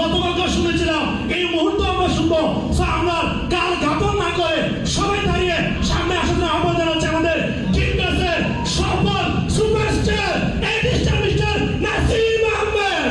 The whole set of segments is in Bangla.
গতকালকে শুনেছিলাম, এই মুহূর্তে আমরা শুনবো। আমরা কাল ঘাতক না করে সবাই দাঁড়িয়ে সামনে আসার জন্য আহ্বান জানাচ্ছি আমাদের টিম ব্যাচের সফল সুপারস্টার মিস্টার নাসিম আহমেদ।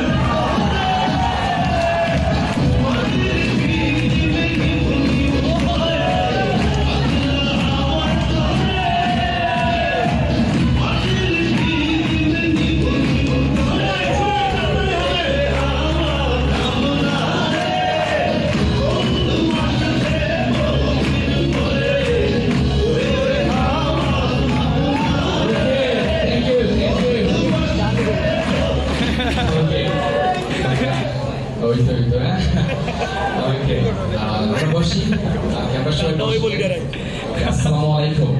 আসসালামু আলাইকুম।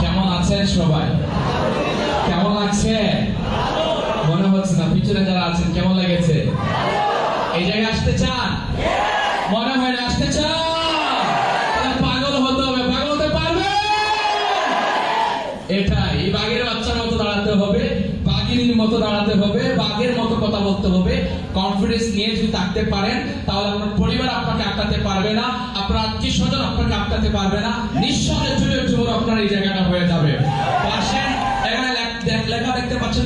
কেমন আছেন সবাই? কেমন লাগছে? মনে হচ্ছে না পিছনে যারা আছেন কেমন লেগেছে? এই জায়গায় আসতে চান? মনে হয় না আসতে চান? পাগল হতে হবে। পাগল হতে পারবে? এটাই বাঘের বাচ্চার মতো দাঁড়াতে হবে, বাঘিনীর মতো দাঁড়াতে হবে, বাঘের মতো কথা বলতে হবে। কনফিডেন্স নিয়ে যদি থাকতে পারেন তাহলে আপনার পরিবার আপনাকে আটকাতে পারবে না, আপনার আত্মীয় স্বজন আপনাকে আটকাতে পারবে না। নিঃসন্দেহে চলে চলে আপনার এই জায়গাটা হয়ে যাবে। পাশেন এখানে লেখা দেখতে পাচ্ছেন,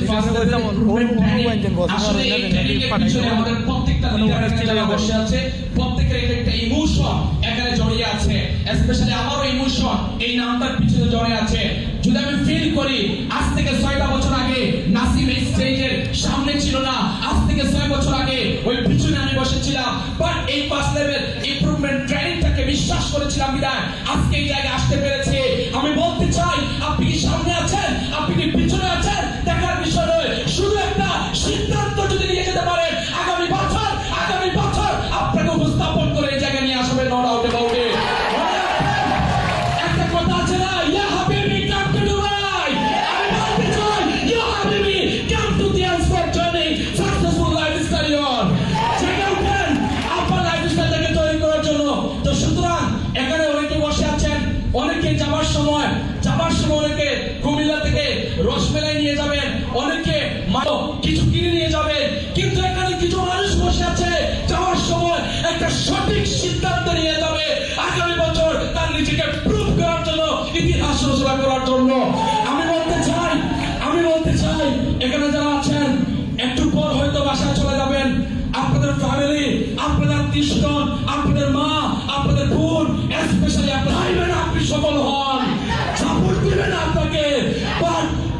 আসলে এই ট্রেনিং এর পিছনে আমাদের প্রত্যেকটা লিডার যারা বসে আছে প্রত্যেকের একটা ইমোশন এখানে জড়িয়ে আছে। স্পেশালি আমারও ইমোশন এই নামটার পিছনে জড়িয়ে আছে। যদি আমি ফিল করি আজ থেকে 6টা বছর আগে নাসিম এই স্টেজের সামনে ছিল না, আজ থেকে 6 বছর আগে ওই পিছনে আমি বসেছিলাম, বাট এই ফার্স্ট লেভেল ইমপ্রুভমেন্ট ট্রেনিংটাকে বিশ্বাস করেছিলাম বিধায় আজকে এই জায়গায় আসতে পেরেছে। আমি বলতে চাই আপনি কি সামনে আছেন, আপনি কি পিছনে আছেন দেখার বিষয় নয়, শুধু একটা সিদ্ধান্ত যদি নিয়ে যেতে পারেন আগামী বছর আপনাকে উপস্থাপন করে এই জায়গায় নিয়ে আসবে। No doubt about it. একটা কথা আছে না, ইয়া হাবিবি কাম টু দুবাই। আমি বলতে চাই ইয়া হাবিবি come to the expert journey successful lifestyle your. জেগে উঠেন আপনার লাইফস্টাইলটাকে তৈরি করার জন্য। তো সুতরাং এখানে অনেকে বসে আছেন, অনেকে যাবার সময় অনেকে কুমিল্লা থেকে রসমেলাই নিয়ে যাবেন, অনেকে কিছু কিনে নিয়ে যাবেন, কিন্তু এখানে কিছু মানুষ বসে আছে যাওয়ার সময় একটা সঠিক সিদ্ধান্ত নিয়ে যাবে আগামী বছর তার নিজেকে প্রুভ করার জন্য, ইতিহাস রচনা করার জন্য। আমি বলতে চাই এখানে যারা আছেন একটু পর হয়তো বাসায় চলে যাবেন, আপনাদের ফ্যামিলি, আপনাদের আত্মীয়স্বজন, আপনাদের মা, আপনাদের বোন, স্পেশালি আপনার ভাইবেন, আপনি সফল হন, সাপোর্ট দিবেন আপনাকে।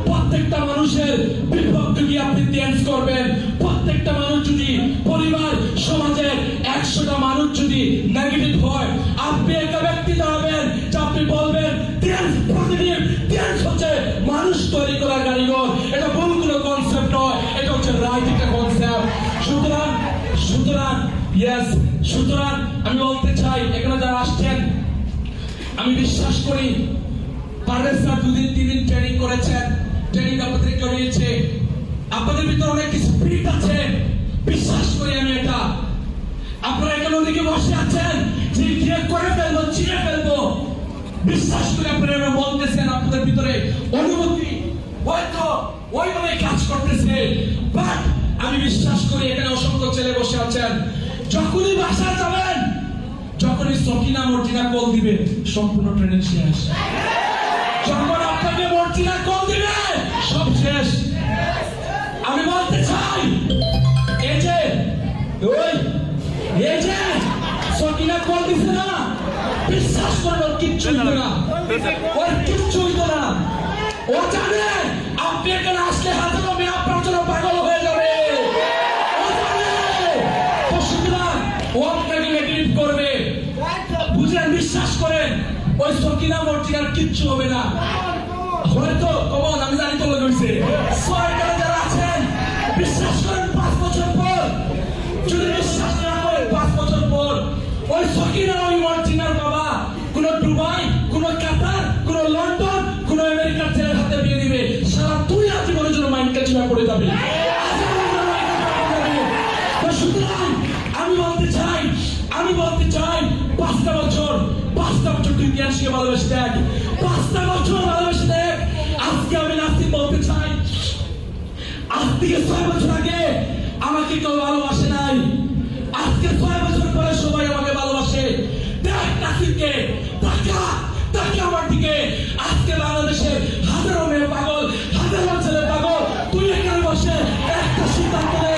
প্রত্যেকটা মানুষের বিপক্ষে গিয়ে আপনি ড্যান্স করবেন। প্রত্যেকটা মানুষ যদি পরিবার সমাজের 100টা মানুষ যদি নেগেটিভ হয়, আপনি একটা ব্যক্তি দাঁড়াবেন যে আপনি বলবেন ড্যান্স পজিটিভ, ড্যান্স হচ্ছে মানুষ তৈরি করার কারিগর। এটা ভুল কোনো কনসেপ্ট নয়, এটা হচ্ছে রাইট একটা কনসেপ্ট। সুতরাং আমি বলতে চাই এখানে যারা আসছেন, আমি বিশ্বাস করি পারভেজ স্যার 2-3 দিন ট্রেনিং করেছেন, ট্রেনিং আপনাদের করিয়েছে, আপনাদের ভিতরে অনেক স্পিরিট আছে, বিশ্বাস করি আমি এটা। আপনারা এখানে ওদিকে বসে আছেন যে গিয়ে করে ফেলবো, চিনে ফেলবো, বিশ্বাস করে আপনারা বলতেছেন আপনাদের ভিতরে অনুভূতি হয়তো ওইভাবে কাজ করতেছে, বাট আমি বিশ্বাস করি এখানে অসংখ্য ছেলে বসে আছেন, যখনই বাসায় যাবেন, যখনই সকিনা মর্জিনা কল দিবে সম্পূর্ণ ট্রেনিং শেষ। যখন আপনাকে মর্জিনা কল দিবে সব শেষ। আমি বলতে চাই এই যে সকিনা কল দিছে না, বিশ্বাস করবেন কিচ্ছু হইতো না, ওর কিচ্ছু হইতো না। ও জানে আপনি এখানে আসলে হাজারো মেয়ে আপনার জন্য পাগল হয়ে যাবে, ও জানে। তো সুতরাং ও আপনাকে নেগেটিভ করবে, বুঝলেন? বিশ্বাস করেন ওই সকিনা মর্জিনার কিচ্ছু হবে না। হয়তো কমন আমি জানি তো হয়েছে, সরকারে যারা আছেন বিশ্বাস করেন 5 বছর পর, যদি বিশ্বাস না করেন 5 বছর পর ওই সকিনা ওই মর্জিনার বাবা কোন দুবাই, কোন কাতার, কোন লন্ডন, কোন আমেরিকার ছেলের হাতে বিয়ে দিবে, সারা তুই জীবনের জন্য মাইন্ড কাচিমা পড়ে যাবে। সুতরাং আমি বলতে চাই 5টা বছর তুই ইতিহাসকে ভালোবেসে দেখ, 5টা বছর ভালোবেসে দেখ। আজকে আমি নাসিম বলতে চাই, আজ থেকে 6 বছর আগে আমাকে কেউ ভালোবাসে নাই, আজকে 6 বছর পরে সবাই আমাকে ভালোবাসে। দেখ নাসিরকে, তাকা আমার দিকে। আজকে বাংলাদেশে হাজারো মেয়ে পাগল, হাজারো ছেলে পাগল। তুই এখানে বসে একটা সিদ্ধান্ত নে।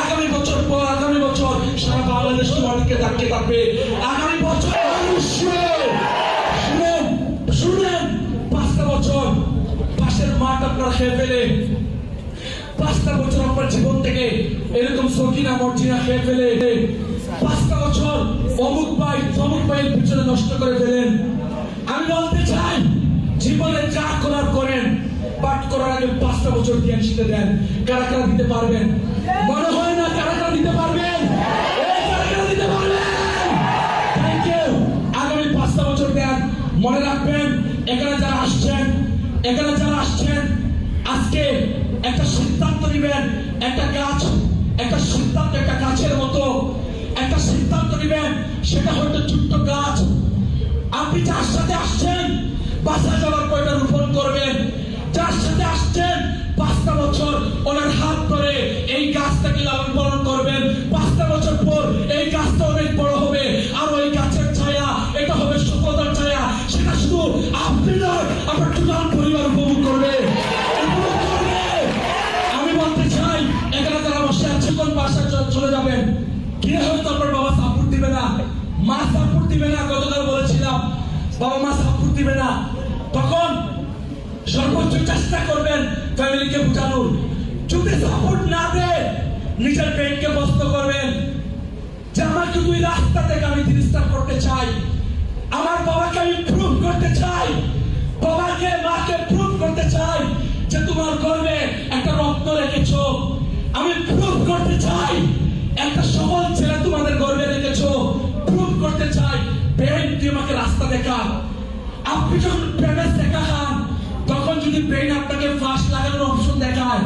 আগামী বছর সারা বাংলাদেশ তোমার দিকে তাকিয়ে থাকবে। আগামী বছর শুনেন 5টা বছর পাশের মাঠ আপনারা খেয়ে ফেলে, 5টা বছর আপনার জীবন থেকে এরকম সকিনা মর্জিনা খেয়ে ফেলে, 5টা বছর অমুক ভাইয়ের পিছনে নষ্ট করে ফেলেন। আমি বলতে চাই জীবনে যা করার করেন, পাঠ করার আগে 5টা বছর জ্ঞান শিখে দেন। কারা কারা দিতে পারবেন? মনে হয় না কারা কারা দিতে পারবেন? কারা দিতে পারবেন? Thank you. আগামী 5টা বছর দেন। মনে রাখবেন এখানে যারা আসছেন আজকে একটা সিদ্ধান্ত নেবেন। একটা গাছের মতো একটা সিদ্ধান্ত নেবেন। সেটা হয়তো ছোট্ট গাছ। আপনি যার সাথে আসছেন বাসা যাওয়ার পয়টা রোপণ করবেন। যার সাথে আসছেন 5টা বছর ওনার হাত ধরে এই গাছটাকে লালন পালন করবেন। 5টা বছর পর এই গাছটা অনেক বড় হবে, আর ওই গাছের ছায়া এটা হবে সফলতার ছায়া। সেটা শুধু আপনি নয়, আপনার টোটাল পরিবার উপভোগ করবে। আমি বলতে চাই এখানে যারা বসে আছে কোন বাসায় চলে যাবেন, গিয়ে হয়তো আপনার বাবা সাপোর্ট দিবে না, মা সাপোর্ট দিবে না। গতকাল বলেছিলাম বাবা মা সাপোর্ট দিবে না, তখন সর্বোচ্চ চেষ্টা করবেন ফ্যামিলিকে বোঝানোর। যদি সাপোর্ট না দেয় নিজের পেটকে বস্ত করবেন যে আমাকে তুই রাস্তা থেকে আমি জিনিসটা করতে চাই, আমার বাবাকে আমি প্রুভ করতে চাই, বাবাকে মাকে প্রুভ করতে চাই যে তোমার গর্বে একটা রত্ন রেখেছো। আমি প্রুভ করতে চাই একটা সবল ছেলে তোমাদের গর্বে রেখেছো। প্রুভ করতে চাই ব্রেন তুই আমাকে রাস্তা দেখা। আপনি যখন প্রেমের দেখা খান তখন যদি ব্রেন আপনাকে ফাঁস লাগানোর অপশন দেখায়,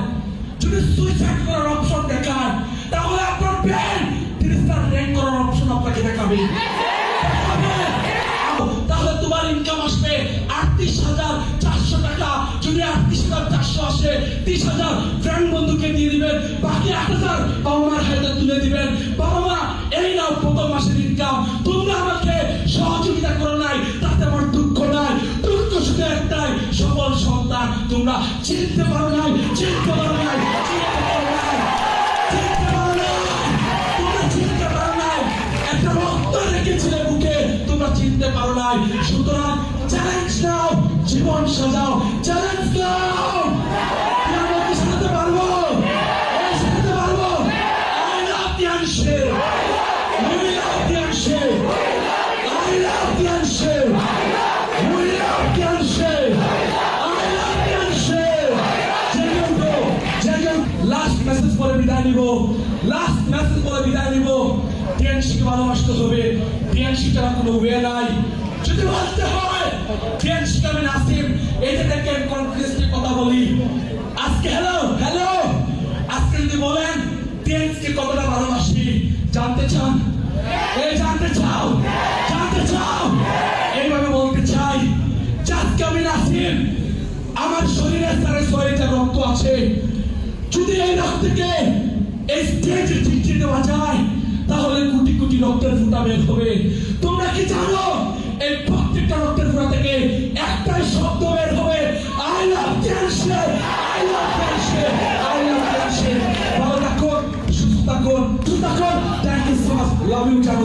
যদি সুইসাইড করার অপশন দেখায়, তাহলে আপনার ব্রেন 30টা র্যাঙ্ক করার অপশন আপনাকে দেখাবে। তাহলে তোমার ইনকাম আসবে 38,400 টাকা। যদি 38,400 আসে, 30,000 ফ্রেন্ড বন্ধুকে দিয়ে দিবেন, বাকি 8,000 বাবা মার হাতে তুলে দিবেন। বাবা মা এই নাও প্রথম মাসের ইনকাম। তোমরা আমাকে সহযোগিতা করো নাই, তাতে আমার দুঃখ নাই। দুঃখ শুধু একটাই, সফল সন্তান তোমরা চিনতে পারো নাই। একটা রক্ত রেখেছিলে বুকে, তোমরা চিনতে পারো নাই। সুতরাং চ্যালেঞ্জ নাও, জীবন সাজাও। চ্যালেঞ্জ নাও, আমি সাজাতে পারবো। I love the unshare. We love the unshare. I love the unshare. We love the unshare. I love the unshare. Last message বলে বিদায় নিব। টিএনসিকে ভালোবাসতে হবে। টিএনসি ছাড়া কোনো ওয়ে নাই। যদি বলতে হয় টিএনসিকে আমি নাসিম, এই যে দেখেন কনফিডেন্সে কথা বলি। আজকে হ্যালো আজকে যদি বলেন টিএনসিকে কতটা ভালোবাসি, জানতে চাও? এইভাবে বলতে চাই আজকে আমি নাসিম, আমার শরীরে 6.5 রক্ত আছে। যদি এই রক্তকে এই স্টেজে টিকিয়ে দেওয়া যায় তাহলে কোটি কোটি রক্তের ফোঁটা বের হবে। তোমরা কি জানো এই প্রত্যেকটা রক্তের ফোঁটা থেকে একটাই শব্দ বের হবে, I love cancer, I love cancer, I love cancer. ভালো থাকুন, সুস্থ থাকুন। Thank you so much. Love you জানো।